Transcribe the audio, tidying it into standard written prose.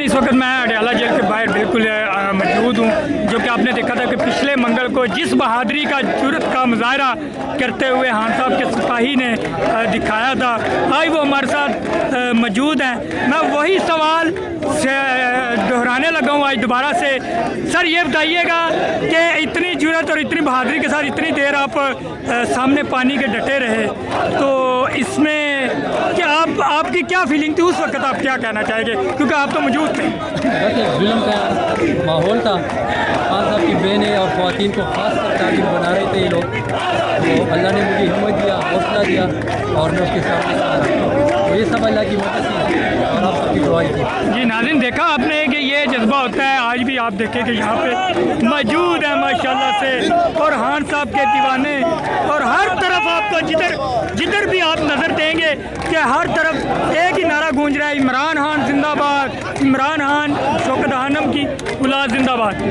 اس وقت میں اڈیالہ جیل کے باہر بالکل موجود ہوں، جو کہ آپ نے دیکھا تھا کہ پچھلے منگل کو جس بہادری کا جرت کا مظاہرہ کرتے ہوئے خان صاحب کے سپاہی نے دکھایا تھا، آج وہ ہمارے ساتھ موجود ہیں۔ میں وہی سوال سے دہرانے لگا ہوں آج دوبارہ سے۔ سر یہ بتائیے گا کہ اتنی جرت اور اتنی بہادری کے ساتھ اتنی دیر آپ سامنے پانی کے ڈٹے رہے، تو اس میں کیا آپ کی کیا فیلنگ تھی اس وقت؟ آپ کیا کہنا چاہیں گے کیونکہ آپ تو موجود تھے؟ بس ایک ظلم کا ماحول تھا، خان صاحب کی بہنیں اور خواتین کو خاص کر تعلیم بنا رہے تھے یہ لوگ، تو اللہ نے مجھے ہمت دیا، حوصلہ دیا اور میں اس کے سامنے تو یہ سب اللہ کی مدد تھی اور آپ سب کی دعائی تھی۔ جی ناظرین، دیکھا آپ نے کہ یہ جذبہ ہوتا ہے، آج بھی آپ دیکھیں کہ یہاں پہ موجود ہیں ماشاءاللہ سے، اور خان صاحب کے دیوانے، اور ہر طرف آپ کو جدھر بھی آپ نظر دیں گے کہ ہر طرف ایک ہی نعرہ گونج رہا ہے، عمران خان زندہ باد، عمران خان، شوکت خانم کی اولاد زندہ باد۔